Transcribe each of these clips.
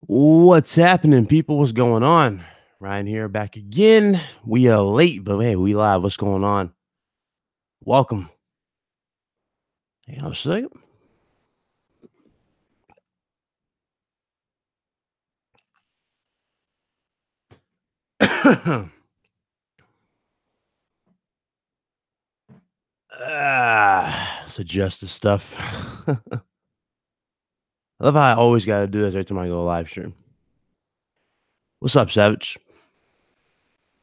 What's happening, people? What's going on? Ryan here, back again. We are late, but hey, we live. What's going on? Welcome. Hang on a second. It's justice stuff. I love how I always got to do this every time I go live stream. What's up, Savage?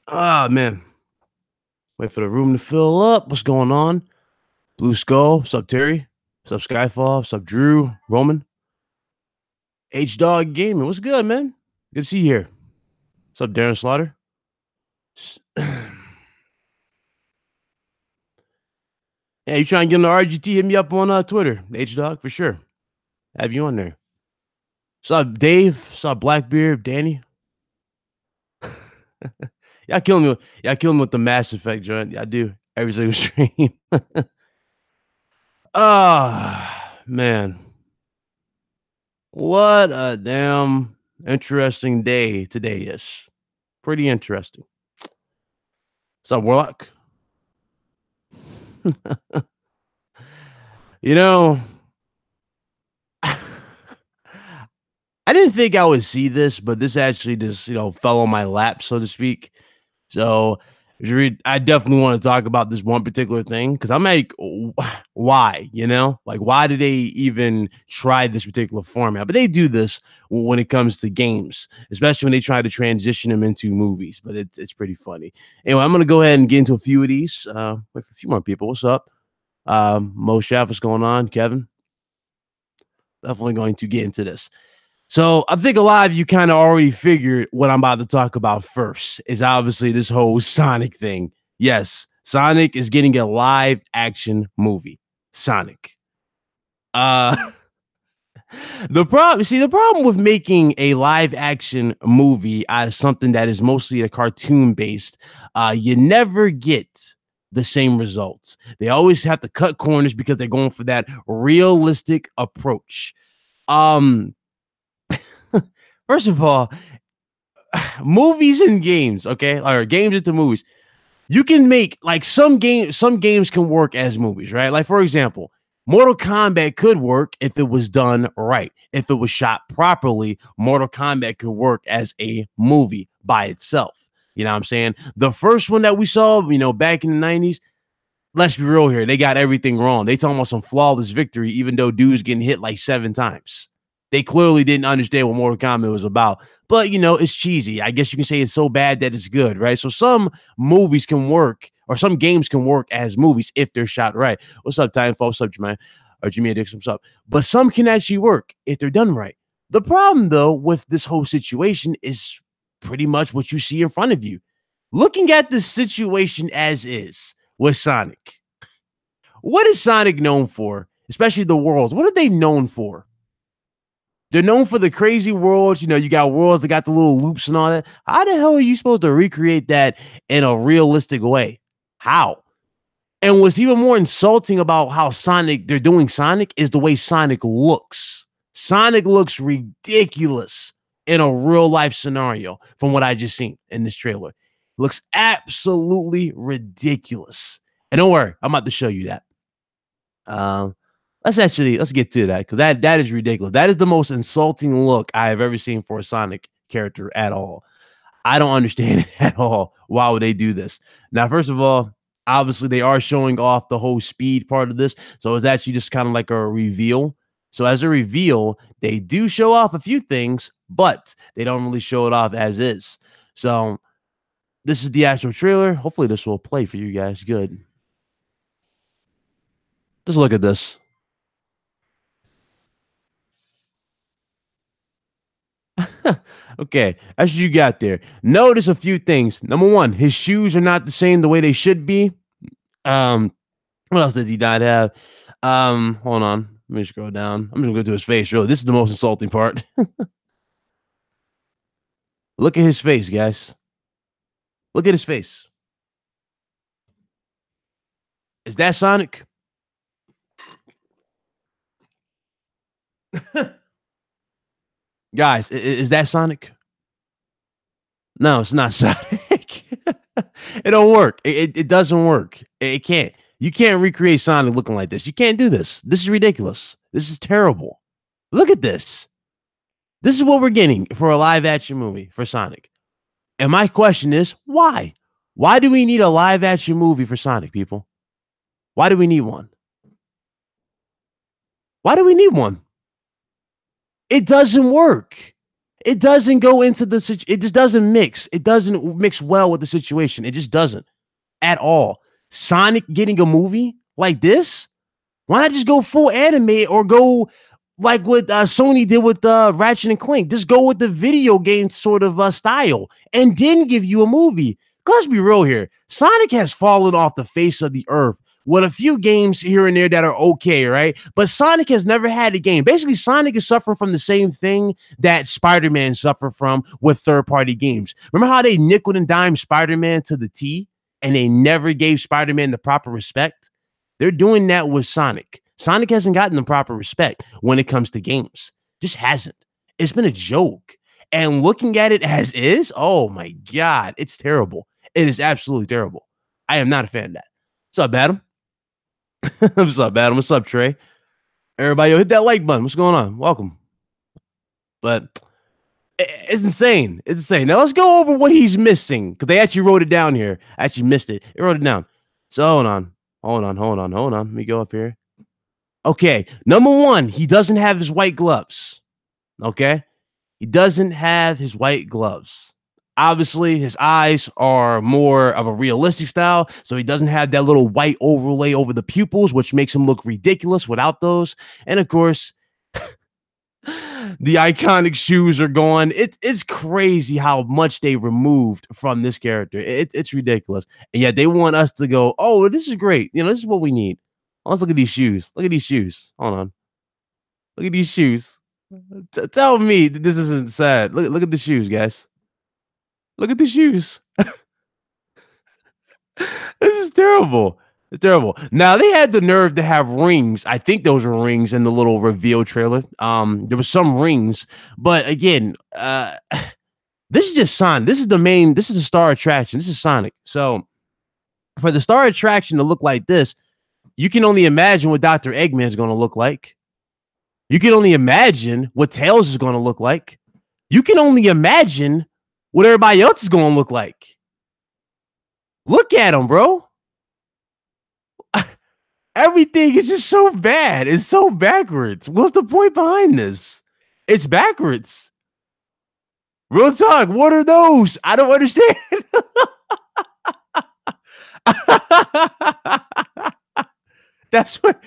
Ah, man. Wait for the room to fill up. What's going on? Blue Skull. What's up, Terry? What's up, Skyfall? What's up, Drew? Roman? H Dog Gaming. What's good, man? Good to see you here. What's up, Darren Slaughter? Yeah, you trying to get on the RGT? Hit me up on Twitter, H Dog, for sure. Have you on there. What's up, Dave? What's up, Blackbeard, Danny? Y'all killing me. Y'all killing me with the Mass Effect joint. I do every single stream. Man. What a damn interesting day today is. Pretty interesting. What's up, Warlock? You know, I didn't think I would see this, but this actually just, fell on my lap, so to speak. So I definitely want to talk about this one particular thing because I'm like, why? Like, why do they even try this particular format? But they do this when it comes to games, especially when they try to transition them into movies. But it's pretty funny. Anyway, I'm gonna go ahead and get into a few of these. Wait for a few more people. What's up? Mo Chef, what's going on? Kevin, definitely going to get into this. So I think a lot of you kind of already figured what I'm about to talk about first is obviously this whole Sonic thing. Yes, Sonic is getting a live action movie. Sonic. Uh the problem with making a live action movie out of something that is mostly a cartoon based, you never get the same results. They always have to cut corners because they're going for that realistic approach. Um First of all, movies and games, okay, or games into movies. You can make like some games can work as movies, right? Like for example, Mortal Kombat could work if it was done right. If it was shot properly, Mortal Kombat could work as a movie by itself. You know what I'm saying? The first one that we saw, back in the 90s, let's be real here. They got everything wrong. They talking about some flawless victory, even though dude's getting hit like 7 times. They clearly didn't understand what Mortal Kombat was about. But, it's cheesy. I guess you can say it's so bad that it's good, right? So some movies can work, or some games can work as movies if they're shot right. What's up, Titanfall? What's up, Jermaine? Or Jimmy Dixon? What's up? But some can actually work if they're done right. The problem, though, with this whole situation is pretty much what you see in front of you. Looking at the situation as is with Sonic, what is Sonic known for? Especially the worlds. What are they known for? They're known for the crazy worlds. You got worlds that got the little loops and all that. How the hell are you supposed to recreate that in a realistic way? How? And what's even more insulting about how they're doing Sonic is the way Sonic looks. Sonic looks ridiculous in a real life scenario from what I just seen in this trailer. Looks absolutely ridiculous. And don't worry, I'm about to show you that. Let's get to that because that is ridiculous. That is the most insulting look I have ever seen for a Sonic character at all. I don't understand it at all. Why would they do this? Now, first of all, obviously they are showing off the whole speed part of this, so it's actually just kind of like a reveal. So as a reveal, they do show off a few things, but they don't really show it off as is. So this is the actual trailer. Hopefully this will play for you guys. Good. Just look at this. Okay, that's what you got there. Notice a few things. Number one, his shoes are not the same the way they should be. What else did he not have? Hold on. Let me scroll down. I'm just gonna go to his face. Really, this is the most insulting part. Look at his face, guys. Look at his face. Is that Sonic? Guys, is that Sonic? No, it's not Sonic. It don't work. It doesn't work. It can't. You can't recreate Sonic looking like this. You can't do this. This is ridiculous. This is terrible. Look at this. This is what we're getting for a live action movie for Sonic. And my question is, why? Why do we need a live action movie for Sonic, people? Why do we need one? Why do we need one? It doesn't work. It doesn't go into the it just doesn't mix. It doesn't mix well with the situation. It just doesn't at all. Sonic getting a movie like this? Why not just go full anime or go like what Sony did with Ratchet and Clank? Just go with the video game sort of style and then give you a movie. Let's be real here. Sonic has fallen off the face of the earth with a few games here and there that are okay, right? But Sonic has never had a game. Basically, Sonic is suffering from the same thing that Spider-Man suffered from with third-party games. Remember how they nickel and dime Spider-Man to the T and they never gave Spider-Man the proper respect? They're doing that with Sonic. Sonic hasn't gotten the proper respect when it comes to games. Just hasn't. It's been a joke. And looking at it as is, oh my God, it's terrible. It is absolutely terrible. I am not a fan of that. What's up, Adam? What's up, Adam? What's up, Trey? Everybody, hit that like button. What's going on? Welcome. But it's insane. It's insane. Now let's go over what he's missing because they actually wrote it down here. I actually missed it. They wrote it down. So hold on. Let me go up here. Okay. Number one, he doesn't have his white gloves. Okay. He doesn't have his white gloves. Obviously, his eyes are more of a realistic style, so he doesn't have that little white overlay over the pupils, which makes him look ridiculous without those. And of course, the iconic shoes are gone. It's crazy how much they removed from this character. It's ridiculous. And yet they want us to go, oh, this is great. You know, this is what we need. Let's look at these shoes. Look at these shoes. Hold on. Look at these shoes. Tell me that this isn't sad. Look at the shoes, guys. Look at the shoes. This is terrible. It's terrible. Now they had the nerve to have rings. I think those were rings in the little reveal trailer. There was some rings, but again, this is just Sonic. This is the star attraction. This is Sonic. So for the star attraction to look like this, you can only imagine what Dr. Eggman is going to look like. You can only imagine what Tails is going to look like. You can only imagine what everybody else is going to look like. Look at them, bro. Everything is just so bad. It's so backwards. What's the point behind this? It's backwards. Real talk. What are those? I don't understand. That's what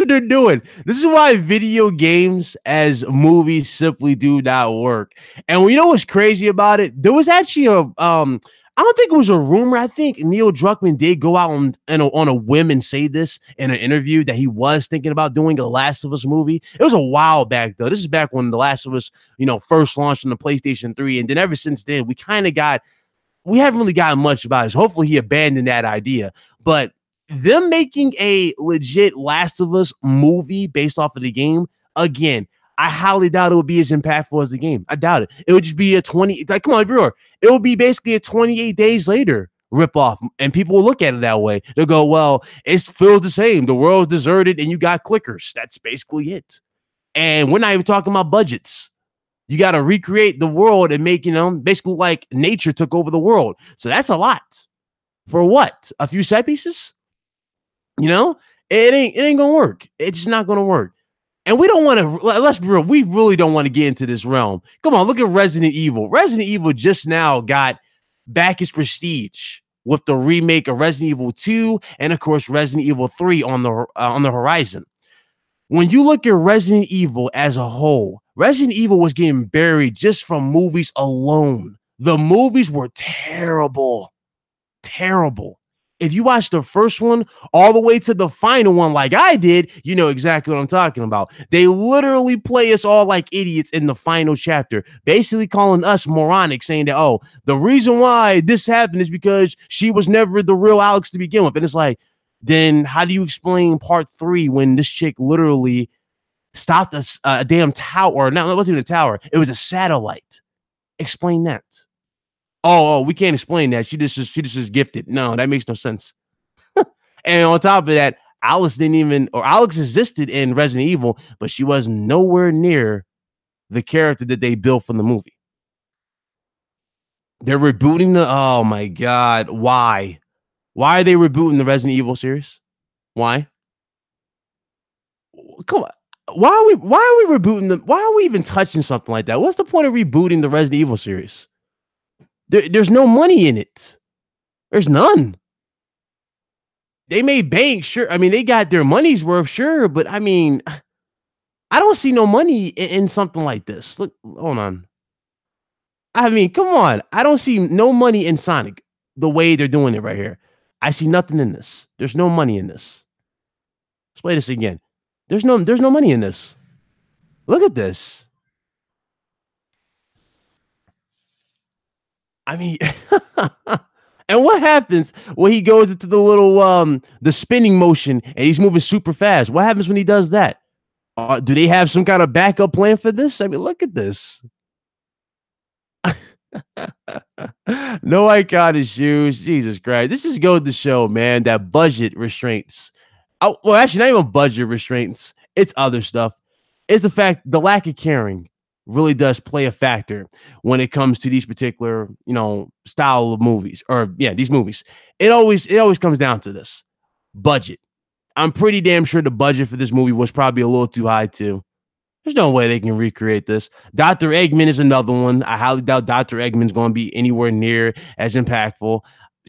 they're doing. This is why video games as movies simply do not work. And you know what's crazy about it? There was actually I don't think it was a rumor. I think Neil Druckmann did go out on a whim and say this in an interview that he was thinking about doing a Last of Us movie. It was a while back though. This is back when The Last of Us, first launched on the PlayStation 3, and then ever since then we haven't really gotten much about it. So hopefully he abandoned that idea, but them making a legit Last of Us movie based off of the game, again, I highly doubt it would be as impactful as the game. I doubt it. It would just be come on, bro. It would be basically a 28 days later ripoff, and people will look at it that way. They'll go, well, it feels the same. The world's deserted, and you got clickers. That's basically it. And we're not even talking about budgets. You got to recreate the world and make, basically like nature took over the world. So that's a lot. For what? A few set pieces? It ain't gonna work. It's just not gonna work. And we don't want to, let's be real, we really don't want to get into this realm. Come on, look at Resident Evil. Resident Evil just now got back its prestige with the remake of Resident Evil 2 and of course Resident Evil 3 on the horizon. When you look at Resident Evil as a whole, Resident Evil was getting buried just from movies alone. The movies were terrible. Terrible. If you watch the first one all the way to the final one like I did, you know exactly what I'm talking about. They literally play us all like idiots in the final chapter, basically calling us moronic, saying that, oh, the reason why this happened is because she was never the real Alex to begin with. And it's like, then how do you explain part 3 when this chick literally stopped a damn tower. Or no, it wasn't even a tower. It was a satellite. Explain that. Oh, we can't explain that. She just gifted. No, that makes no sense. And on top of that, Alex existed in Resident Evil, but she was nowhere near the character that they built from the movie. They're rebooting the. Oh my god, why? Why are they rebooting the Resident Evil series? Why? Come on. Why are we rebooting them? Why are we even touching something like that? What's the point of rebooting the Resident Evil series? There's no money in it. There's none. They made bank, sure. I mean, they got their money's worth, sure, but I mean, I don't see no money in something like this. Look, hold on. I mean, come on. I don't see no money in Sonic the way they're doing it right here. I see nothing in this. There's no money in this. Let's play this again. There's no money in this. Look at this. I mean, and what happens when he goes into the little the spinning motion and he's moving super fast? What happens when he does that? Do they have some kind of backup plan for this? I mean, look at this. No iconic shoes. Jesus Christ. This just goes to show, man, that budget restraints. Oh, well, actually, not even budget restraints. It's other stuff. It's the fact the lack of caring really does play a factor when it comes to these particular, style of movies, or these movies. It always comes down to this budget. I'm pretty damn sure the budget for this movie was probably a little too high too. There's no way they can recreate this. Dr. Eggman is another one. I highly doubt Dr. Eggman's going to be anywhere near as impactful.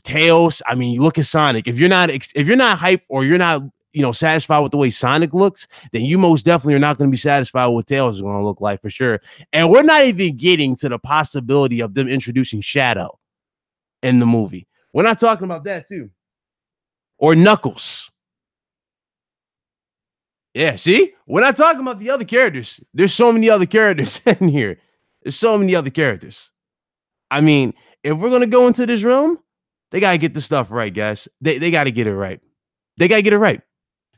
Tails, I mean, you look at Sonic. If you're not hyped or you're not, satisfied with the way Sonic looks, then you most definitely are not going to be satisfied with what Tails is going to look like for sure. And we're not even getting to the possibility of them introducing Shadow in the movie. We're not talking about that too. Or Knuckles. Yeah, see? We're not talking about the other characters. There's so many other characters in here. There's so many other characters. I mean, if we're going to go into this realm, they got to get this stuff right, guys. They got to get it right. They got to get it right.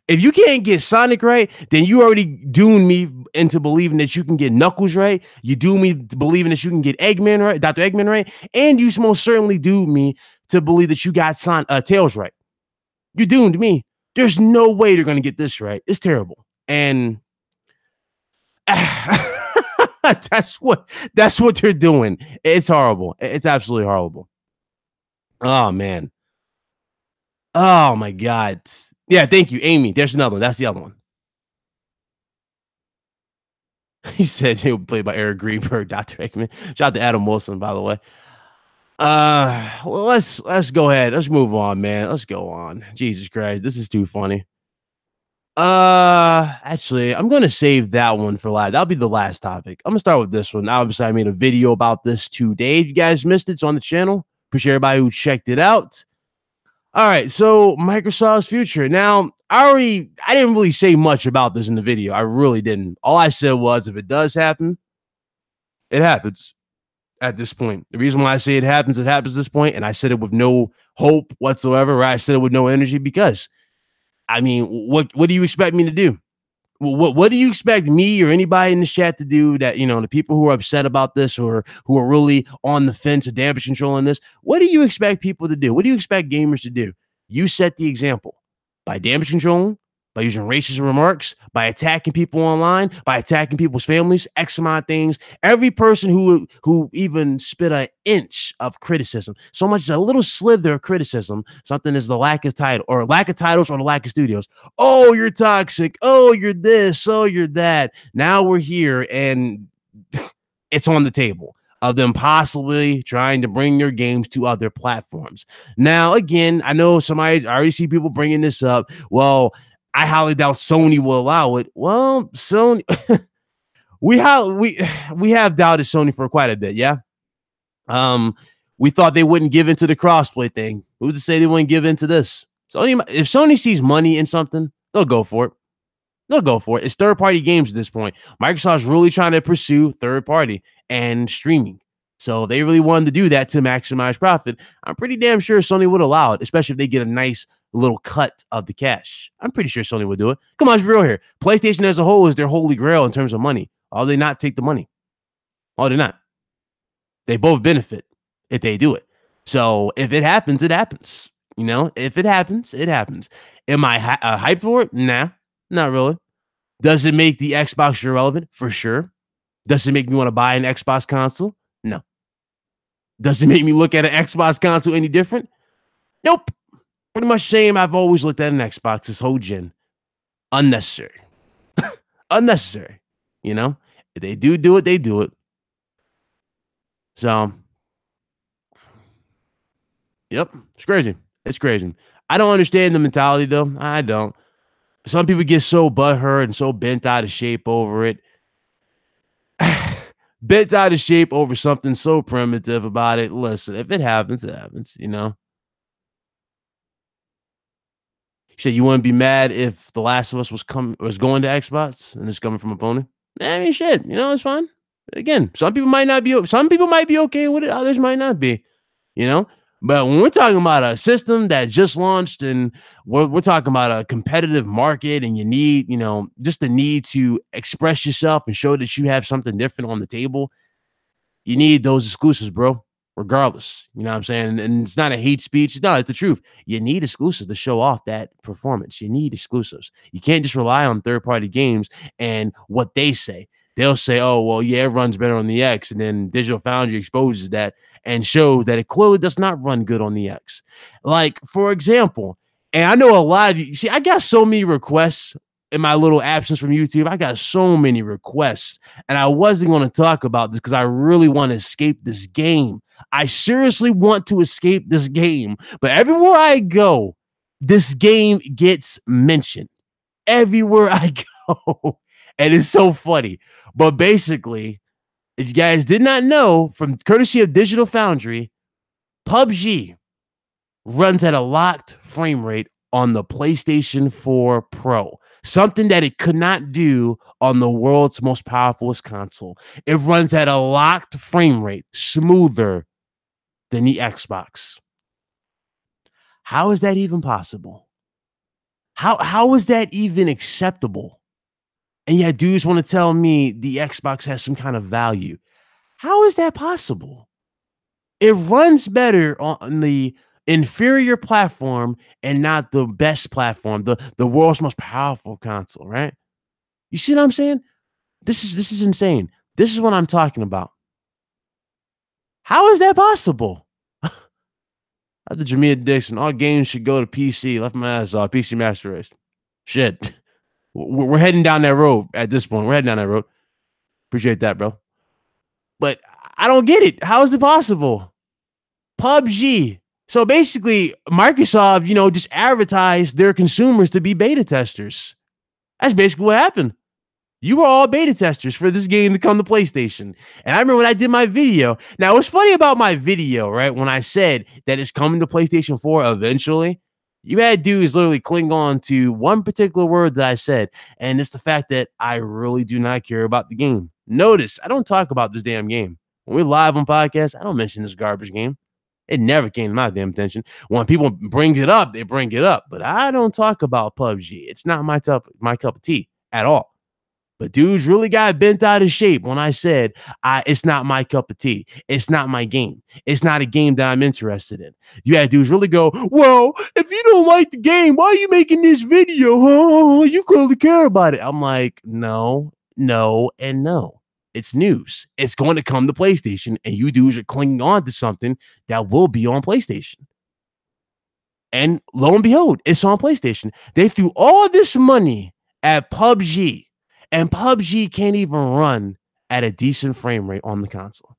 If you can't get Sonic right, then you already doomed me into believing that you can get Knuckles right. You doomed me to believing that you can get Eggman right, Dr. Eggman right. And you most certainly doomed me to believe that you got Tails right. You doomed me. There's no way they're going to get this right. It's terrible. And that's what they're doing. It's horrible. It's absolutely horrible. Oh, man. Oh, my God. Yeah, thank you, Amy. There's another one. That's the other one. He said he would play by Eric Greenberg, Dr. Eggman. Shout out to Adam Wilson, by the way. Well, let's go ahead. Let's move on, man. Let's go on. Jesus Christ, this is too funny. Actually, I'm gonna save that one for last. That'll be the last topic. I'm gonna start with this one. Obviously, I made a video about this today. If you guys missed it, it's on the channel. Appreciate everybody who checked it out. All right, so Microsoft's future. Now, I didn't really say much about this in the video. I really didn't. All I said was, if it does happen, it happens. At this point, the reason why I say it happens at this point, and I said it with no hope whatsoever, right? I said it with no energy because, I mean, what do you expect me to do? What do you expect me or anybody in this chat to do? That, the people who are upset about this or who are really on the fence of damage control on this, what do you expect people to do? What do you expect gamers to do? You set the example by damage controlling, by using racist remarks, by attacking people online, by attacking people's families, X amount of things. Every person who even spit an inch of criticism, so much as a little slither of criticism, something is the lack of titles or the lack of studios. Oh, you're toxic. Oh, you're this. Oh, you're that. Now we're here and it's on the table of them possibly trying to bring their games to other platforms. Now, again, I know I already see people bringing this up. Well, I highly doubt Sony will allow it. Well, Sony, we have doubted Sony for quite a bit, yeah. We thought they wouldn't give into the crossplay thing. Who's to say they wouldn't give into this? Sony, if Sony sees money in something, they'll go for it. They'll go for it. It's third-party games at this point. Microsoft's really trying to pursue third-party and streaming. So they really wanted to do that to maximize profit. I'm pretty damn sure Sony would allow it, especially if they get a nice little cut of the cash. I'm pretty sure Sony would do it. Come on, let's be real here. PlayStation as a whole is their holy grail in terms of money. All they not take the money. All they not. They both benefit if they do it. So if it happens, it happens. You know, if it happens, it happens. Am I hyped for it? Nah, not really. Does it make the Xbox irrelevant? For sure. Does it make me want to buy an Xbox console? No. Does it make me look at an Xbox console any different? Nope. Pretty much same I've always looked at an Xbox this whole gen. Unnecessary. Unnecessary. You know? If they do it, they do it. So, yep. It's crazy. It's crazy. I don't understand the mentality, though. I don't. Some people get so butthurt and so bent out of shape over it. Bent out of shape over something so primitive about it. Listen, if it happens, it happens, you know? You said you wouldn't be mad if The Last of Us was going to Xbox and it's coming from a pony? I mean, shit, you know, it's fine. Again, some people might be okay with it, others might not be, you know? But when we're talking about a system that just launched and we're talking about a competitive market and you need, you know, just the need to express yourself and show that you have something different on the table, you need those exclusives, bro, regardless. You know what I'm saying? And it's not a hate speech. No, it's the truth. You need exclusives to show off that performance. You need exclusives. You can't just rely on third-party games and what they say. They'll say, oh, well, yeah, it runs better on the X. And then Digital Foundry exposes that and shows that it clearly does not run good on the X. Like, for example, and I know a lot of you, see, I got so many requests in my little absence from YouTube. I got so many requests, and I wasn't going to talk about this because I really want to escape this game. I seriously want to escape this game, but everywhere I go, this game gets mentioned. Everywhere I go, and it's so funny. But basically, if you guys did not know, from courtesy of Digital Foundry, PUBG runs at a locked frame rate on the PlayStation 4 Pro, something that it could not do on the world's most powerful console. It runs at a locked frame rate, smoother than the Xbox. How is that even possible? How is that even acceptable? And yet dudes want to tell me the Xbox has some kind of value. How is that possible? It runs better on the inferior platform and not the best platform, the world's most powerful console, right? You see what I'm saying? This is insane. This is what I'm talking about. How is that possible? The Jamaican Dixon, all games should go to PC. Left my ass off. PC Master Race. Shit. We're heading down that road at this point. We're heading down that road. Appreciate that, bro. But I don't get it. How is it possible? PUBG. So basically, Microsoft, you know, just advertised their consumers to be beta testers. That's basically what happened. You were all beta testers for this game to come to PlayStation. And I remember when I did my video. Now, what's funny about my video, right? When I said that it's coming to PlayStation 4 eventually, you had dudes literally cling on to one particular word that I said. And it's the fact that I really do not care about the game. Notice, I don't talk about this damn game. When we're live on podcasts, I don't mention this garbage game. It never came to my damn attention. When people bring it up, they bring it up. But I don't talk about PUBG. It's not my cup of tea at all. But dudes really got bent out of shape when I said, it's not my cup of tea. It's not my game. It's not a game that I'm interested in. You had dudes really go, well, if you don't like the game, why are you making this video? Oh, you clearly care about it. I'm like, no, and no. It's news. It's going to come to PlayStation, and you dudes are clinging on to something that will be on PlayStation. And lo and behold, it's on PlayStation. They threw all this money at PUBG. And PUBG can't even run at a decent frame rate on the console.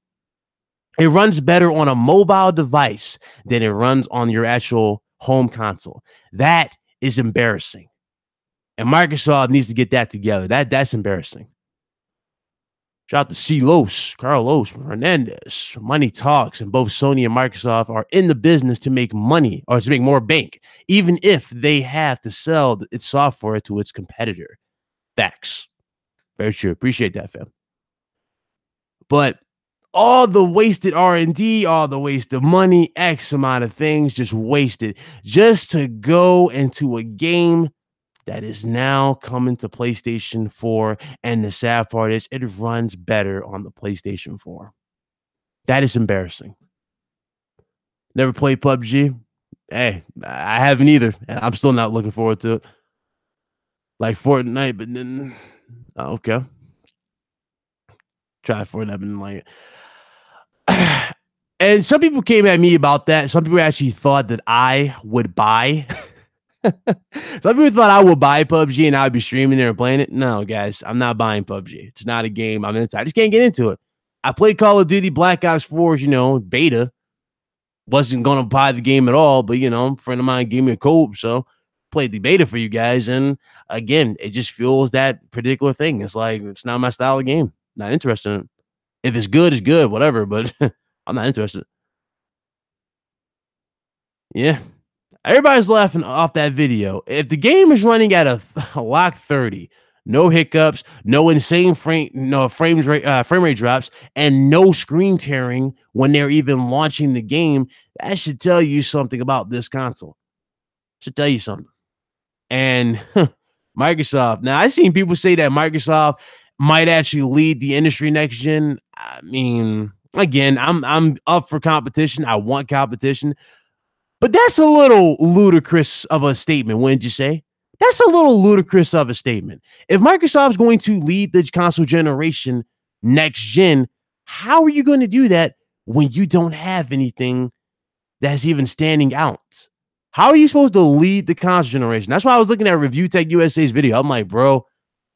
It runs better on a mobile device than it runs on your actual home console. That is embarrassing. And Microsoft needs to get that together. That's embarrassing. Shout out to Silos, Carlos, Fernandez. Money talks, and both Sony and Microsoft are in the business to make money or to make more bank, even if they have to sell its software to its competitor. Facts. Very true. Appreciate that, fam. But All the wasted R&D, all the wasted money, X amount of things just wasted just to go into a game that is now coming to PlayStation 4. And the sad part is it runs better on the PlayStation 4. That is embarrassing. Never played PUBG. Hey, I haven't either, and I'm still not looking forward to it. Like Fortnite, but then okay. Try Fortnite, but then like and some people came at me about that. Some people actually thought that I would buy. Some people thought I would buy PUBG and I'd be streaming there and playing it. No, guys, I'm not buying PUBG. It's not a game I'm into. I just can't get into it. I played Call of Duty Black Ops 4's, beta. Wasn't gonna buy the game at all, but a friend of mine gave me a code, so played the beta for you guys. And again, it just fuels that particular thing. It's like it's not my style of game. Not interested in it. If it's good, it's good, whatever. But I'm not interested. Yeah. Everybody's laughing off that video. If the game is running at a lock 30, no hiccups, no insane frame rate drops, and no screen tearing when they're even launching the game, that should tell you something about this console. Should tell you something. And Microsoft. Now, I've seen people say that Microsoft might actually lead the industry next gen. I mean, again, I'm up for competition. I want competition. But that's a little ludicrous of a statement, wouldn't you say? That's a little ludicrous of a statement. If Microsoft's going to lead the console generation next gen, how are you going to do that when you don't have anything that's even standing out? How are you supposed to lead the console generation? That's why I was looking at Review Tech USA's video. I'm like, bro,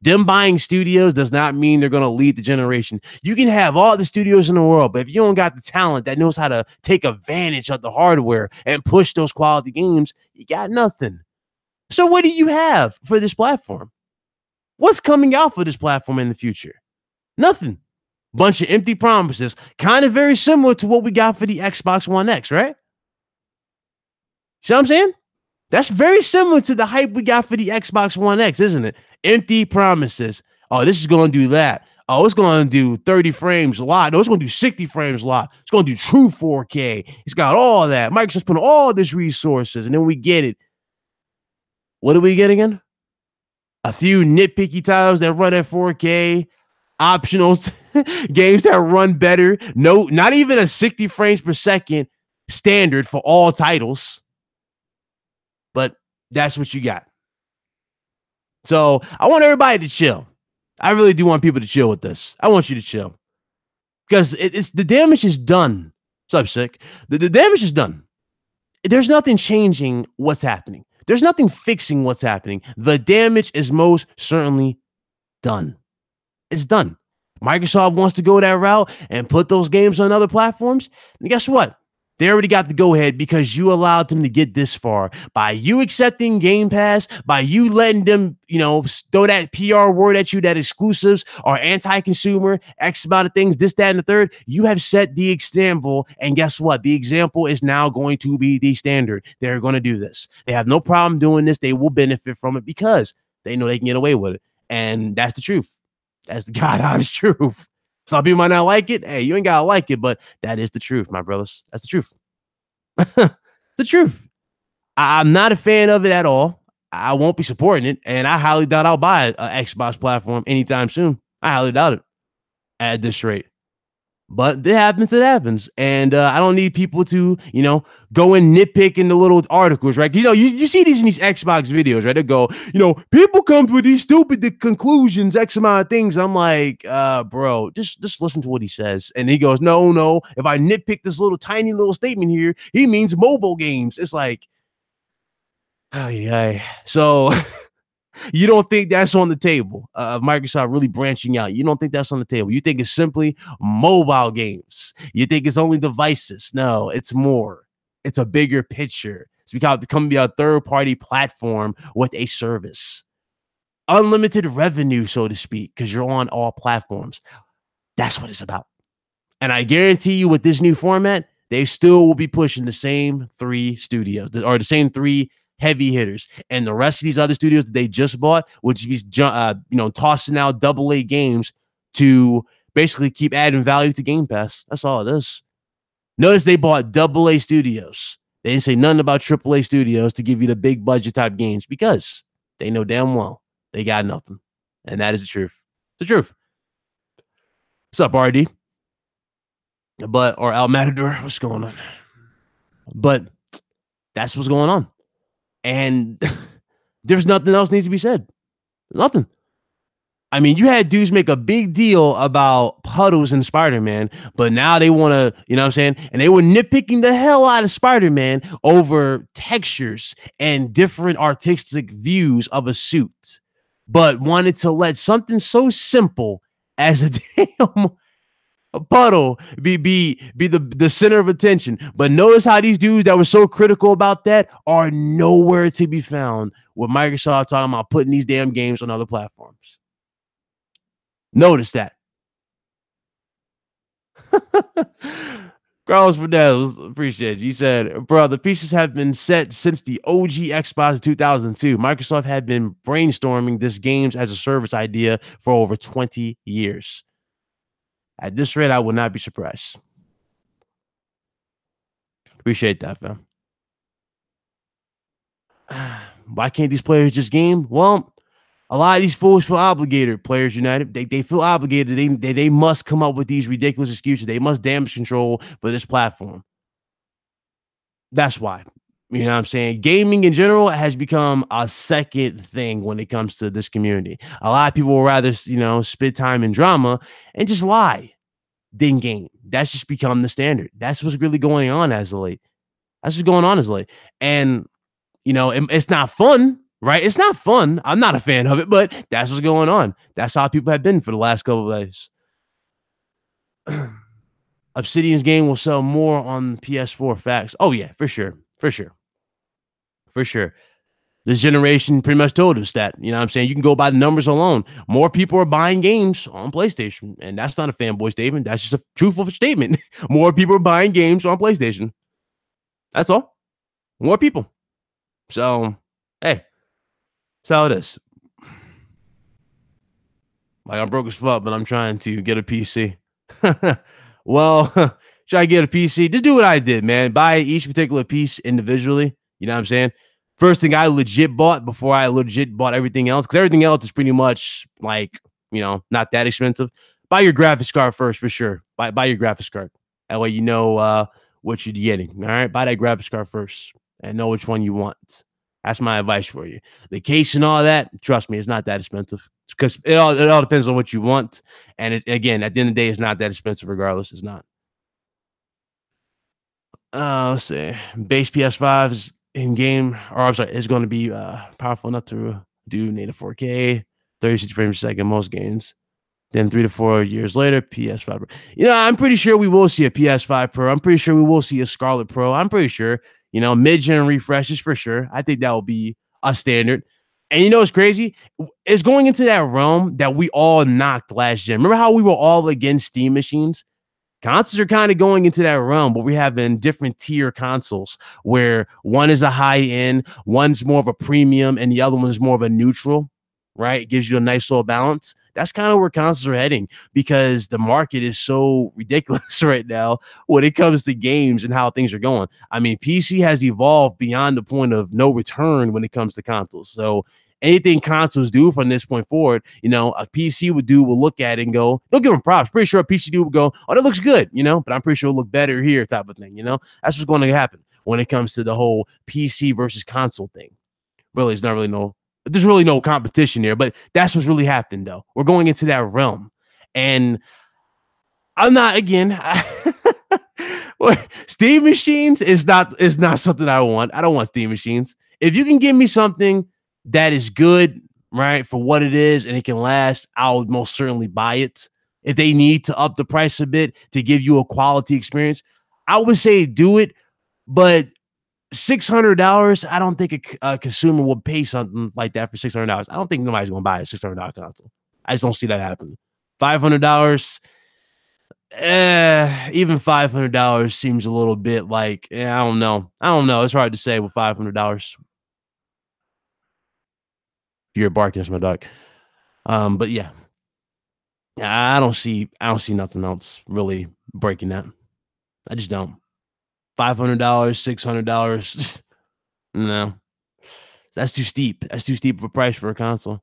them buying studios does not mean they're going to lead the generation. You can have all the studios in the world, but if you don't got the talent that knows how to take advantage of the hardware and push those quality games, you got nothing. So what do you have for this platform? What's coming out for this platform in the future? Nothing. Bunch of empty promises, kind of very similar to what we got for the Xbox One X, right? See what I'm saying? That's very similar to the hype we got for the Xbox One X, isn't it? Empty promises. Oh, this is going to do that. Oh, it's going to do 30 frames a lot. No, it's going to do 60 frames a lot. It's going to do true 4K. It's got all that. Microsoft's putting all these resources, and then we get it. What do we get again? A few nitpicky titles that run at 4K, optional games that run better. No, not even a 60 frames per second standard for all titles. But that's what you got. So I want everybody to chill. I really do want people to chill with this. I want you to chill. Because it's the damage is done. So I'm sick. The damage is done. There's nothing changing what's happening. There's nothing fixing what's happening. The damage is most certainly done. It's done. Microsoft wants to go that route and put those games on other platforms. And guess what? They already got the go-ahead because you allowed them to get this far. By you accepting Game Pass, by you letting them, throw that PR word at you that exclusives are anti-consumer, X amount of things, this, that, and the third, you have set the example. And guess what? The example is now going to be the standard. They're going to do this. They have no problem doing this. They will benefit from it because they know they can get away with it. And that's the truth. That's the God-honest truth. Some people might not like it. Hey, you ain't gotta like it, but that is the truth, my brothers. That's the truth. The truth. I'm not a fan of it at all. I won't be supporting it, and I highly doubt I'll buy an Xbox platform anytime soon. I highly doubt it at this rate. But it happens, it happens. And I don't need people to, go and nitpick in the little articles, right? You see these in these Xbox videos, right? They go, people come with these stupid conclusions, X amount of things. I'm like, bro, just listen to what he says. And he goes, no. If I nitpick this little tiny little statement here, he means mobile games. It's like, so you don't think that's on the table of Microsoft really branching out? You don't think that's on the table? You think it's simply mobile games? You think it's only devices? No, it's more. It's a bigger picture. It's becoming to be a third-party platform with a service. Unlimited revenue, so to speak, because you're on all platforms. That's what it's about. And I guarantee you with this new format, they still will be pushing the same 3 studios or the same 3 heavy hitters, and the rest of these other studios that they just bought, which is tossing out AA games to Basically, keep adding value to Game Pass. That's all it is. Notice they bought AA studios. They didn't say nothing about AAA studios to give you the big budget type games because they know damn well they got nothing. And that is the truth. The truth. What's up, RD? Or Al Matador, what's going on? But that's what's going on. And there's nothing else needs to be said. Nothing. I mean, you had dudes make a big deal about puddles in Spider-Man, but now they want to, you know what I'm saying? And they were nitpicking the hell out of Spider-Man over textures and different artistic views of a suit, but wanted to let something so simple as a damn puddle be the center of attention. But notice how these dudes that were so critical about that are nowhere to be found with Microsoft talking about putting these damn games on other platforms. Notice that. Carlos Fernandez, appreciate you. You said, bro, the pieces have been set since the OG Xbox in 2002. Microsoft had been brainstorming this games as a service idea for over 20 years. At this rate, I would not be surprised. Appreciate that, fam. Why can't these players just game? Well, a lot of these fools feel obligated, Players United. They feel obligated. They must come up with these ridiculous excuses. They must damage control for this platform. That's why. You know what I'm saying? Gaming in general has become a second thing when it comes to this community. A lot of people will rather, spend time in drama and just lie than game. That's just become the standard. That's what's really going on as of late. That's what's going on as of late. And, it's not fun. Right? It's not fun. I'm not a fan of it, but that's what's going on. That's how people have been for the last couple of days. Obsidian's game will sell more on PS4. Facts. Oh, yeah, for sure. For sure. For sure. This generation pretty much told us that. You know what I'm saying? You can go by the numbers alone. More people are buying games on PlayStation. And that's not a fanboy statement. That's just a truthful statement. More people are buying games on PlayStation. That's all. More people. So, hey. That's how it is. Like, I'm broke as fuck, but I'm trying to get a PC. Well, try to get a PC. Just do what I did, man. Buy each particular piece individually. You know what I'm saying? First thing I legit bought before I legit bought everything else, because everything else is pretty much like, not that expensive. Buy your graphics card first for sure. Buy your graphics card. That way you know what you're getting. All right? Buy that graphics card first and know which one you want. That's my advice for you. The case and all that, trust me, it's not that expensive because it all depends on what you want. And again, at the end of the day, it's not that expensive regardless. It's not. Let's see. Base PS5 in game, or I'm sorry, it's going to be powerful enough to do native 4K, 36 frames per second, most games. Then 3 to 4 years later, PS5 Pro. I'm pretty sure we will see a PS5 Pro. I'm pretty sure we will see a Scarlet Pro. I'm pretty sure. Mid-gen refreshes for sure. I think that will be a standard. And what's crazy? It's going into that realm that we all knocked last gen. Remember how we were all against Steam machines? Consoles are kind of going into that realm, but we're having different tier consoles where one is a high end, one's more of a premium, and the other one is more of a neutral, right? It gives you a nice little balance. That's kind of where consoles are heading because the market is so ridiculous right now when it comes to games and how things are going. I mean, PC has evolved beyond the point of no return when it comes to consoles. So anything consoles do from this point forward, a PC will look at it and go, they'll give them props. Pretty sure a PC dude will go, oh, that looks good, but I'm pretty sure it'll look better here type of thing, That's what's going to happen when it comes to the whole PC versus console thing. Really, there's really no competition there, but that's what's really happening though. We're going into that realm. And I'm not, again, Steam machines is not something I want. I don't want Steam machines. If you can give me something that is good, right, for what it is and it can last, I'll most certainly buy it. If they need to up the price a bit to give you a quality experience, I would say do it. But $600, I don't think a consumer will pay something like that for $600. I don't think nobody's going to buy a $600 console. I just don't see that happening. $500, even $500 seems a little bit like, I don't know. It's hard to say with $500. You're barking, that's my dog. But yeah. I don't see nothing else really breaking that. I just don't. $500, $600. No, that's too steep. That's too steep of a price for a console.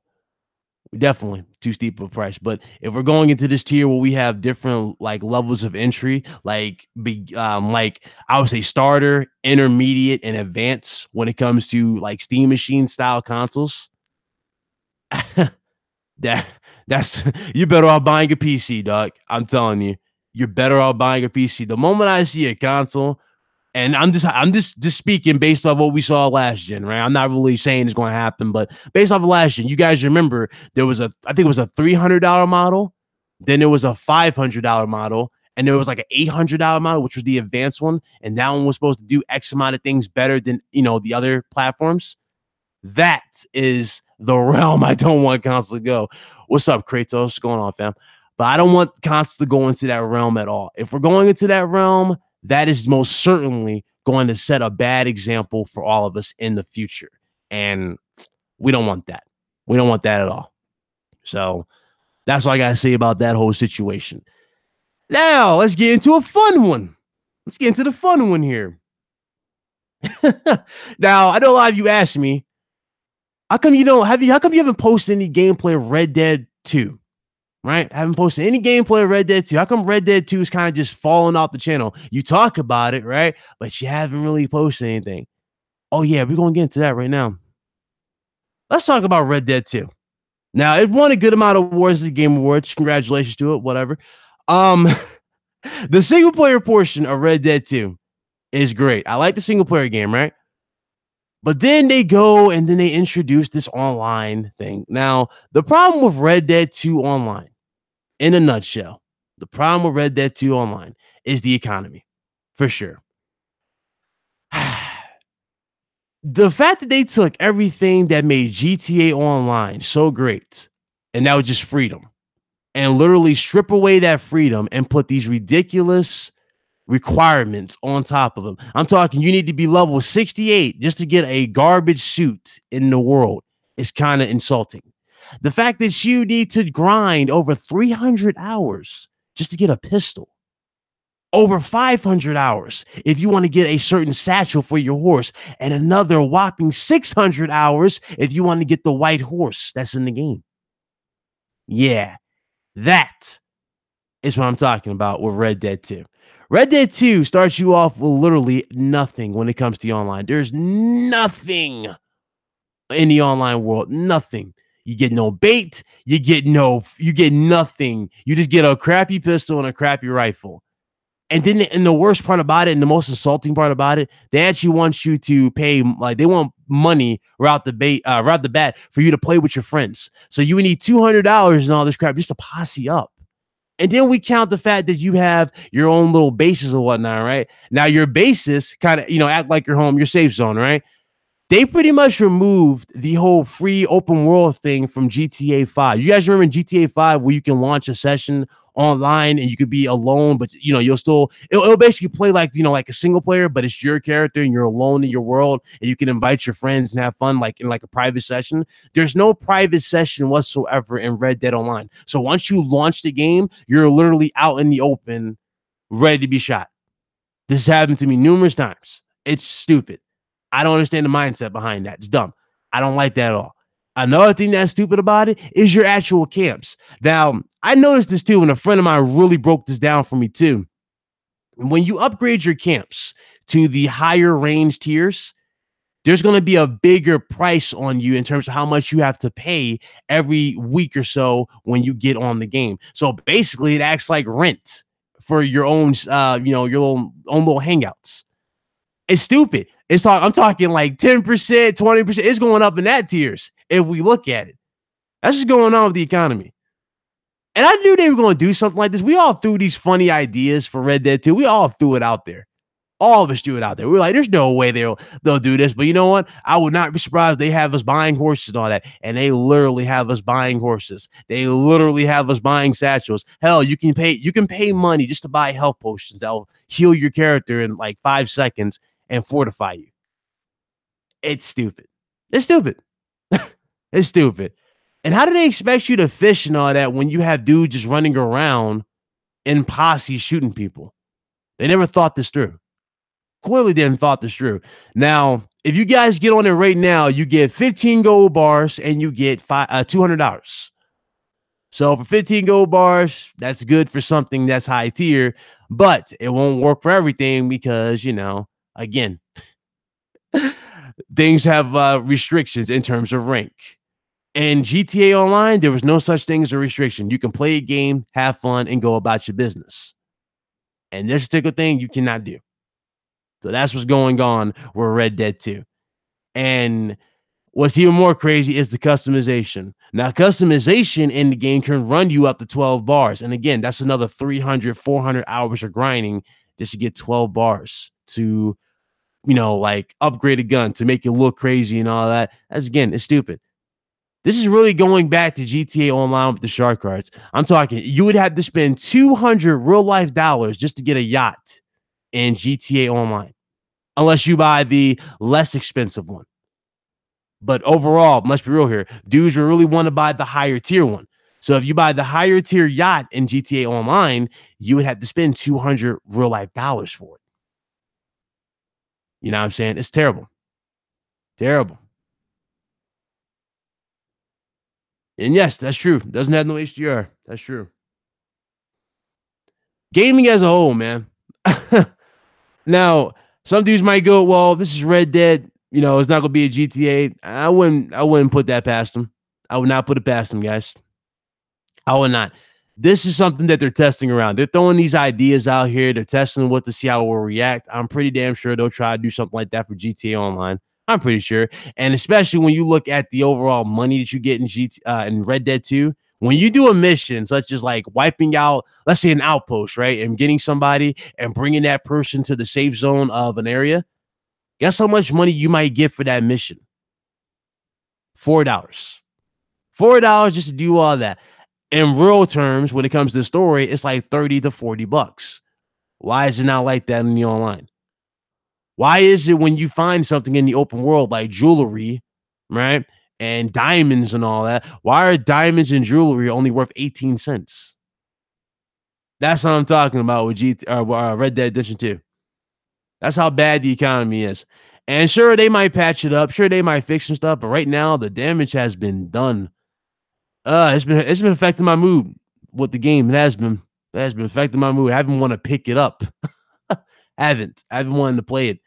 Definitely too steep of a price. But if we're going into this tier where we have different like levels of entry, like I would say starter, intermediate, and advanced when it comes to like Steam Machine style consoles, that that's you're better off buying a PC, dog. I'm telling you, you're better off buying a PC. The moment I see a console, and I'm just speaking based off what we saw last gen, right? I'm not really saying it's going to happen, but based off of last gen, you guys remember there was I think it was a $300 model, then there was a $500 model, and there was like an $800 model, which was the advanced one, and that one was supposed to do X amount of things better than the other platforms. That is the realm I don't want consoles to go. What's up, Kratos? What's going on, fam? But I don't want consoles to go into that realm at all. If we're going into that realm, that is most certainly going to set a bad example for all of us in the future. And we don't want that. We don't want that at all. So that's what I got to say about that whole situation. Now, let's get into a fun one. Let's get into the fun one here. Now, I know a lot of you asked me, how come you don't have you? How come you haven't posted any gameplay of Red Dead 2? Right? I haven't posted any gameplay of Red Dead 2. How come Red Dead 2 is kind of just falling off the channel? You talk about it, right? But you haven't really posted anything. Oh, yeah, we're going to get into that right now. Let's talk about Red Dead 2. Now, it won a good amount of awards at the Game Awards. Congratulations to it, whatever. The single player portion of Red Dead 2 is great. I like the single player game, right? But then they go and then they introduce this online thing. Now, the problem with Red Dead 2 Online, in a nutshell, the problem with Red Dead 2 Online is the economy, for sure. The fact that they took everything that made GTA Online so great, and that was just freedom, and literally strip away that freedom and put these ridiculous requirements on top of them. I'm talking you need to be level 68 just to get a garbage suit in the world is kind of insulting. The fact that you need to grind over 300 hours just to get a pistol, over 500 hours if you want to get a certain satchel for your horse, and another whopping 600 hours if you want to get the white horse that's in the game. Yeah, that is what I'm talking about with Red Dead 2. Red Dead 2 starts you off with literally nothing when it comes to online. There's nothing in the online world. Nothing. You get no bait. You get nothing. You just get a crappy pistol and a crappy rifle. And then, and the worst part about it, and the most insulting part about it, they actually want you to pay, like they want money right the bat for you to play with your friends. So you would need $200 and all this crap just to posse up. And then we count the fact that you have your own little bases and whatnot, right? Now your bases kind of, act like your home, your safe zone, right? They pretty much removed the whole free open world thing from GTA 5. You guys remember in GTA 5 where you can launch a session online and you could be alone, but you'll still it'll basically play like like a single player, but it's your character and you're alone in your world and you can invite your friends and have fun like in like a private session. There's no private session whatsoever in Red Dead Online. So once you launch the game, you're literally out in the open, ready to be shot. This has happened to me numerous times. It's stupid. I don't understand the mindset behind that. It's dumb. I don't like that at all. Another thing that's stupid about it is your actual camps. Now, I noticed this too, and a friend of mine really broke this down for me too. When you upgrade your camps to the higher range tiers, there's going to be a bigger price on you in terms of how much you have to pay every week or so when you get on the game. So basically, it acts like rent for your own, your own little hangouts. It's stupid. I'm talking like 10%, 20%. It's going up in that tiers if we look at it. That's just going on with the economy. And I knew they were going to do something like this. We all threw these funny ideas for Red Dead 2. We all threw it out there. All of us threw it out there. We were like, there's no way they'll do this. But you know what? I would not be surprised they have us buying horses and all that. And they literally have us buying horses. They literally have us buying satchels. Hell, you can pay money just to buy health potions that will heal your character in like 5 seconds and fortify you. It's stupid. It's stupid. It's stupid. And how do they expect you to fish and all that when you have dudes just running around in posse shooting people? They never thought this through. Clearly didn't thought this through. Now, if you guys get on it right now, you get 15 gold bars and you get $200. So for 15 gold bars, that's good for something that's high tier, but it won't work for everything because, again, things have restrictions in terms of rank. In GTA Online, there was no such thing as a restriction. You can play a game, have fun, and go about your business. And this particular thing you cannot do. So that's what's going on with Red Dead 2. And what's even more crazy is the customization. Now, customization in the game can run you up to 12 bars. And again, that's another 300, 400 hours of grinding just to get 12 bars to, like upgrade a gun to make it look crazy and all that. That's, again, it's stupid. This is really going back to GTA Online with the shark cards. I'm talking, you would have to spend 200 real life dollars just to get a yacht in GTA Online, unless you buy the less expensive one. But overall, let's be real here, dudes will really want to buy the higher tier one. So if you buy the higher tier yacht in GTA Online, you would have to spend 200 real life dollars for it. You know what I'm saying? It's terrible. Terrible. And yes, that's true. Doesn't have no HDR. That's true. Gaming as a whole, man. Now, some dudes might go, well, this is Red Dead. It's not gonna be a GTA. I wouldn't put that past them. I would not put it past them, guys. I would not. This is something that they're testing around. They're throwing these ideas out here. They're testing what to see how it will react. I'm pretty damn sure they'll try to do something like that for GTA Online. I'm pretty sure. And especially when you look at the overall money that you get in Red Dead 2, when you do a mission such as like wiping out, let's say, an outpost, right, and getting somebody and bringing that person to the safe zone of an area, guess how much money you might get for that mission? $4. $4 just to do all that. In real terms, when it comes to the story, it's like 30 to 40 bucks. Why is it not like that in the online? Why is it when you find something in the open world like jewelry, right, and diamonds and all that, why are diamonds and jewelry only worth 18 cents? That's what I'm talking about with Red Dead Edition 2. That's how bad the economy is. And sure, they might patch it up. Sure, they might fix some stuff. But right now, the damage has been done. It's been affecting my mood with the game. It has been affecting my mood. I haven't want to pick it up. haven't. I haven't wanted to play it.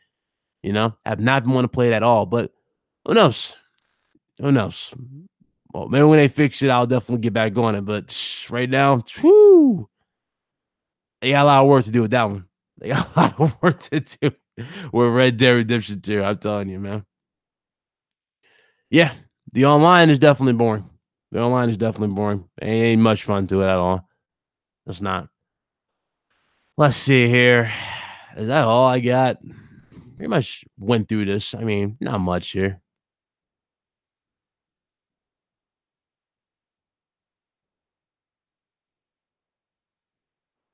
I've not been want to play it at all. But who knows? Who knows? Well, maybe when they fix it, I'll definitely get back on it. But right now, whew, they got a lot of work to do with that one. They got a lot of work to do with Red Dead Redemption 2. I'm telling you, man. Yeah, the online is definitely boring. The online is definitely boring. Ain't much fun to it at all. It's not. Let's see here. Is that all I got? Pretty much went through this. I mean, not much here.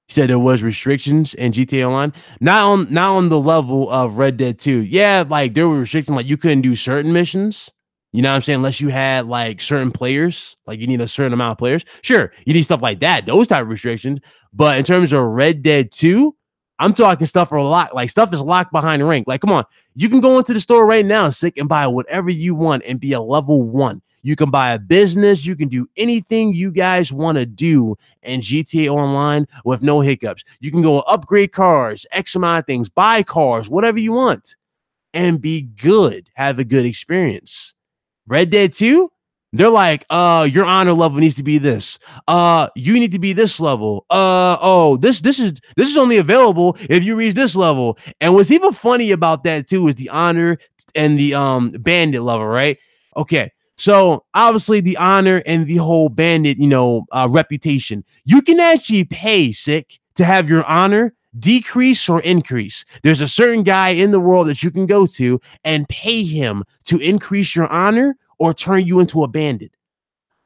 You said there was restrictions in GTA Online, not on the level of Red Dead 2. Yeah, like there were restrictions, like you couldn't do certain missions. You know what I'm saying? Unless you had like certain players, like you need a certain amount of players. Sure, you need stuff like that, those type of restrictions. But in terms of Red Dead 2, I'm talking stuff for a lot. Like stuff is locked behind the ring. Like, come on, you can go into the store right now, sick, and buy whatever you want and be a level 1. You can buy a business. You can do anything you guys want to do in GTA Online with no hiccups. You can go upgrade cars, X amount of things, buy cars, whatever you want, and be good. Have a good experience. Red Dead 2, they're like, your honor level needs to be this. You need to be this level. This is only available if you reach this level. And what's even funny about that too is the honor and the bandit level, right? Okay. So obviously the honor and the whole bandit, reputation, you can actually pay sick to have your honor decrease or increase. There's a certain guy in the world that you can go to and pay him to increase your honor or turn you into a bandit.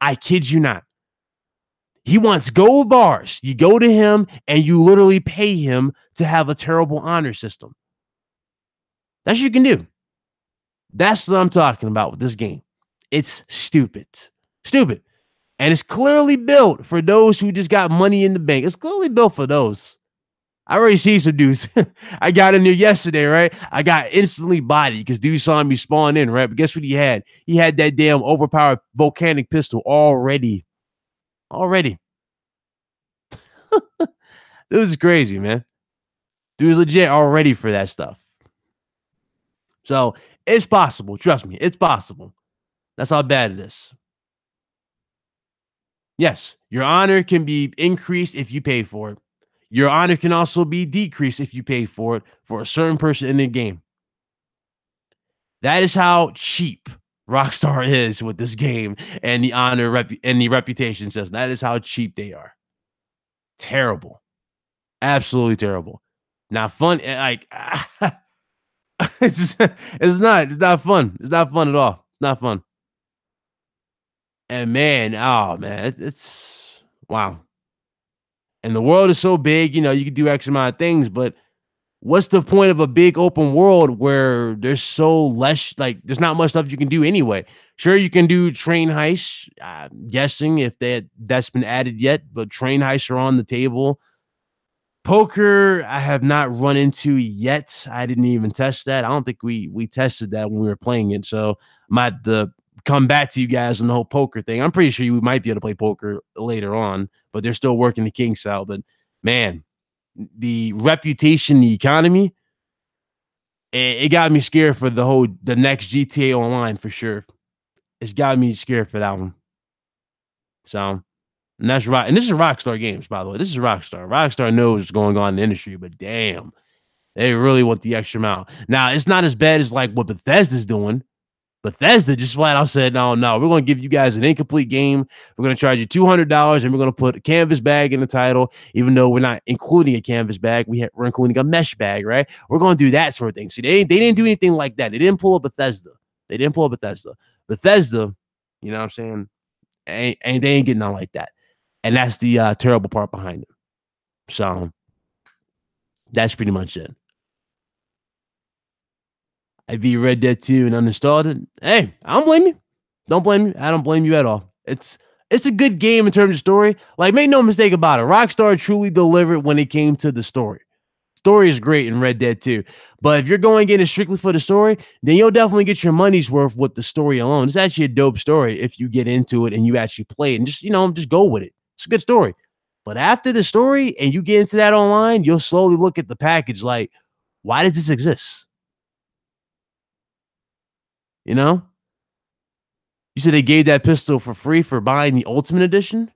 I kid you not. He wants gold bars. You go to him and you literally pay him to have a terrible honor system. That's what you can do. That's what I'm talking about with this game. It's stupid. Stupid. And it's clearly built for those who just got money in the bank. It's clearly built for those. I already seen some dudes. I got in there yesterday, right? I got instantly bodied because dude saw me spawn in, right? But guess what he had? He had that damn overpowered volcanic pistol already. Already. This is crazy, man. Dude was legit already for that stuff. So it's possible. Trust me, it's possible. That's how bad it is. Yes, your honor can be increased if you pay for it. Your honor can also be decreased if you pay for it for a certain person in the game. That is how cheap Rockstar is with this game and the honor and the reputation system. That is how cheap they are. Terrible. Absolutely terrible. Not fun. Like it's not fun. It's not fun at all. It's not fun. And man, oh man, it's wow. And the world is so big, you can do X amount of things, but what's the point of a big open world where there's so less, like, there's not much stuff you can do anyway? Sure, you can do train heists. I'm guessing if that's been added yet, but train heists are on the table. Poker, I have not run into yet. I didn't even test that. I don't think we tested that when we were playing it. So I might have to come back to you guys on the whole poker thing. I'm pretty sure you might be able to play poker later on, but they're still working the kinks out. But man, the reputation, the economy, it got me scared for the next GTA Online for sure. It's got me scared for that one. So, and that's right. And this is Rockstar Games, by the way. This is Rockstar. Rockstar knows what's going on in the industry, but damn, they really want the extra amount. Now, it's not as bad as like what Bethesda's doing. Bethesda just flat out said, no, we're going to give you guys an incomplete game. We're going to charge you $200 and we're going to put a canvas bag in the title, even though we're not including a canvas bag. We're including a mesh bag, right? We're going to do that sort of thing. See, they didn't do anything like that. They didn't pull up Bethesda. Bethesda, you know what I'm saying? And they ain't getting on like that. And that's the terrible part behind it. So that's pretty much it. I beat Red Dead 2 and uninstalled it. Hey, I don't blame you. Don't blame me. I don't blame you at all. It's a good game in terms of story. Like, make no mistake about it. Rockstar truly delivered when it came to the story. Story is great in Red Dead 2. But if you're going in it strictly for the story, then you'll definitely get your money's worth with the story alone. It's actually a dope story if you get into it and you actually play it and just go with it. It's a good story. But after the story and you get into that online, you'll slowly look at the package like, why does this exist? You know? You said they gave that pistol for free for buying the Ultimate Edition?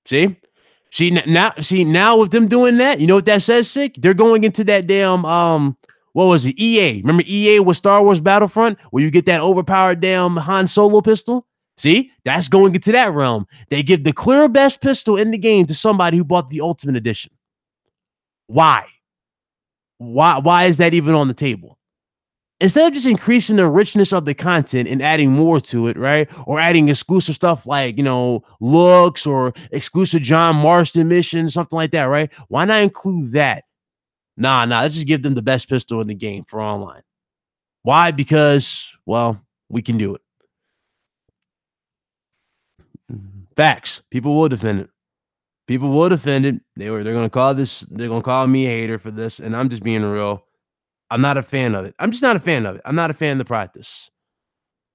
See? Now with them doing that, you know what that says, Sick? They're going into that damn what was it? EA. Remember EA with Star Wars Battlefront, where you get that overpowered damn Han Solo pistol? See? That's going into that realm. They give the clear best pistol in the game to somebody who bought the Ultimate Edition. Why? Why is that even on the table? Instead of just increasing the richness of the content and adding more to it, right? Or adding exclusive stuff like, looks or exclusive John Marston missions, something like that, right? Why not include that? Nah, let's just give them the best pistol in the game for online. Why? Because, well, we can do it. Facts. People will defend it. People will defend it. They're gonna call me a hater for this, and I'm just being real. I'm not a fan of it. I'm just not a fan of it. I'm not a fan of the practice.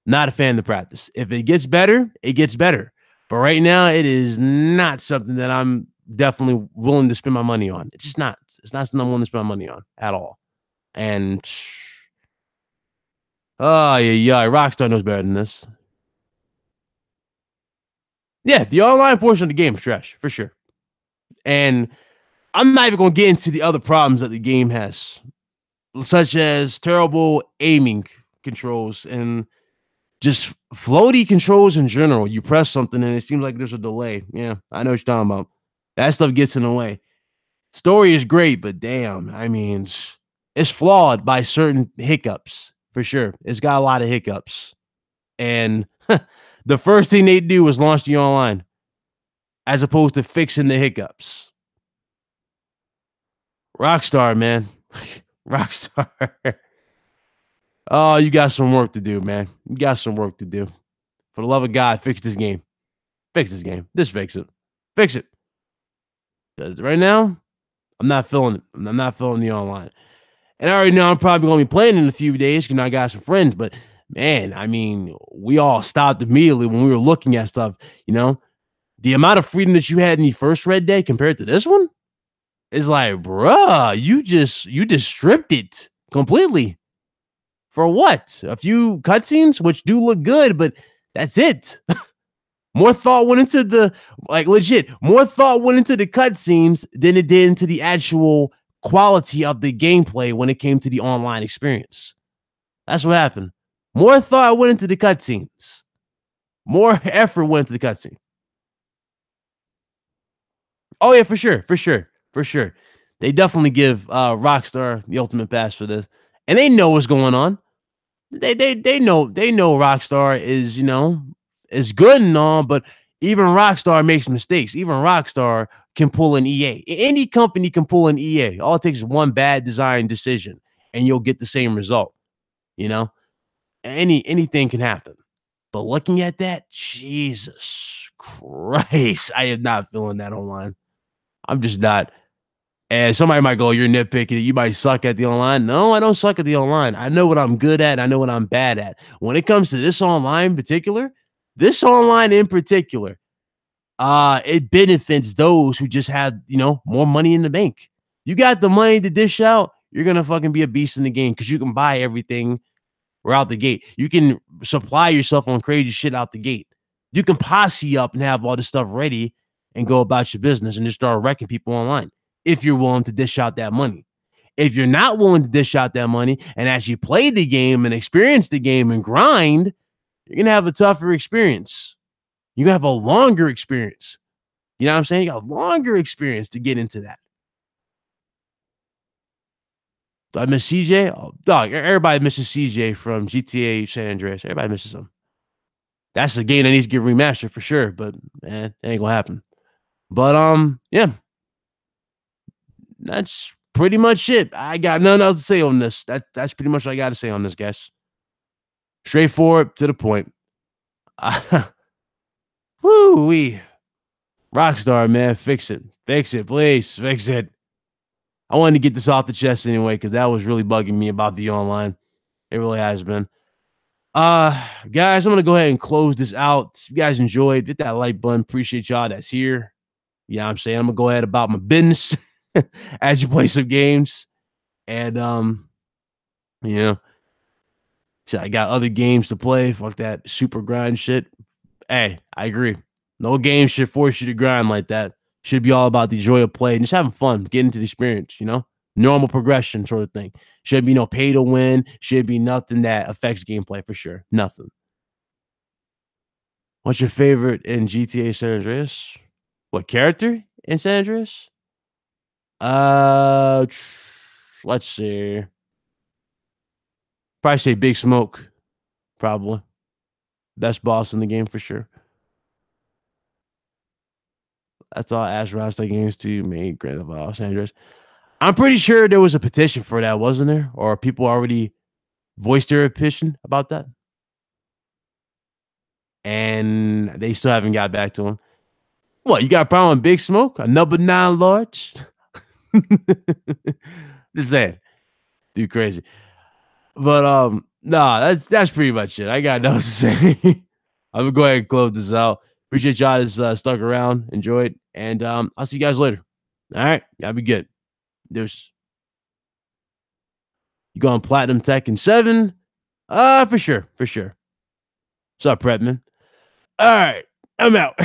Not a fan of the practice. If it gets better, it gets better. But right now, it is not something that I'm definitely willing to spend my money on. It's just not. It's not something I'm willing to spend my money on at all. And oh yeah, Rockstar knows better than this. Yeah, the online portion of the game is trash for sure. And I'm not even going to get into the other problems that the game has, such as terrible aiming controls and just floaty controls in general. You press something and it seems like there's a delay. Yeah, I know what you're talking about. That stuff gets in the way. Story is great, but damn, I mean, it's flawed by certain hiccups for sure. It's got a lot of hiccups. And the first thing they do is launch the online as opposed to fixing the hiccups. Rockstar, man. Rockstar. Oh, you got some work to do, man. You got some work to do. For the love of God, fix this game. Fix this game. Just fix it. Fix it. 'Cause right now, I'm not feeling it. I'm not feeling the online. And I already know I'm probably going to be playing in a few days because I got some friends. But man, I mean, we all stopped immediately when we were looking at stuff. You know, the amount of freedom that you had in the first Red Day compared to this one is like, bruh, you just stripped it completely. For what? A few cutscenes, which do look good, but that's it. More thought went into the legit. More thought went into the cutscenes than it did into the actual quality of the gameplay when it came to the online experience. That's what happened. More thought went into the cutscenes. More effort went into the cutscene. Oh yeah, for sure, for sure, for sure. They definitely give Rockstar the ultimate pass for this, and they know what's going on. They know Rockstar is, is good and all, but even Rockstar makes mistakes. Even Rockstar can pull an EA. Any company can pull an EA. All it takes is one bad design decision, and you'll get the same result. You know, anything can happen. But looking at that, Jesus Christ, I am not feeling that online. I'm just not. And somebody might go, "You're nitpicking. You might suck at the online." No, I don't suck at the online. I know what I'm good at. I know what I'm bad at. When it comes to this online in particular, it benefits those who just have, more money in the bank. You got the money to dish out, you're gonna fucking be a beast in the game because you can buy everything right out the gate. You can supply yourself on crazy shit out the gate. You can posse up and have all this stuff ready and go about your business and just start wrecking people online if you're willing to dish out that money. If you're not willing to dish out that money and actually play the game and experience the game and grind, you're going to have a tougher experience. You're going to have a longer experience. You know what I'm saying? You got a longer experience to get into that. Do I miss CJ? Oh, dog, everybody misses CJ from GTA San Andreas. Everybody misses him. That's a game that needs to get remastered for sure, but man, it ain't gonna happen. But yeah, that's pretty much it. I got nothing else to say on this. That's pretty much what I got to say on this, guys. Straightforward, to the point. Woo wee. Rockstar, man, fix it. Fix it, please. Fix it. I wanted to get this off the chest anyway, because that was really bugging me about the online. It really has been. Guys, I'm gonna go ahead and close this out. If you guys enjoyed, hit that like button. Appreciate y'all that's here. Yeah, I'm saying I'm gonna go ahead about my business as you play some games. And so I got other games to play. Fuck that super grind shit. Hey, I agree. No game should force you to grind like that. Should be all about the joy of play and just having fun, getting to the experience, normal progression sort of thing. Should be no pay to win. Should be nothing that affects gameplay for sure. Nothing. What's your favorite in GTA San Andreas? What character in San Andreas? Let's see. Probably say Big Smoke. Probably. Best boss in the game for sure. That's all Ash Rockstar Games to make Grand Theft Auto San Andreas. I'm pretty sure there was a petition for that, wasn't there? Or people already voiced their opinion about that? And they still haven't got back to him. What, you got a problem with Big Smoke? A number 9 large? Just saying. Dude, crazy. But nah, that's pretty much it. I got nothing to say. I'm gonna go ahead and close this out. Appreciate y'all that's stuck around, enjoyed, and I'll see you guys later. All right, y'all be good. There's you going Platinum Tekken 7? For sure, for sure. What's up, Pretman? All right, I'm out.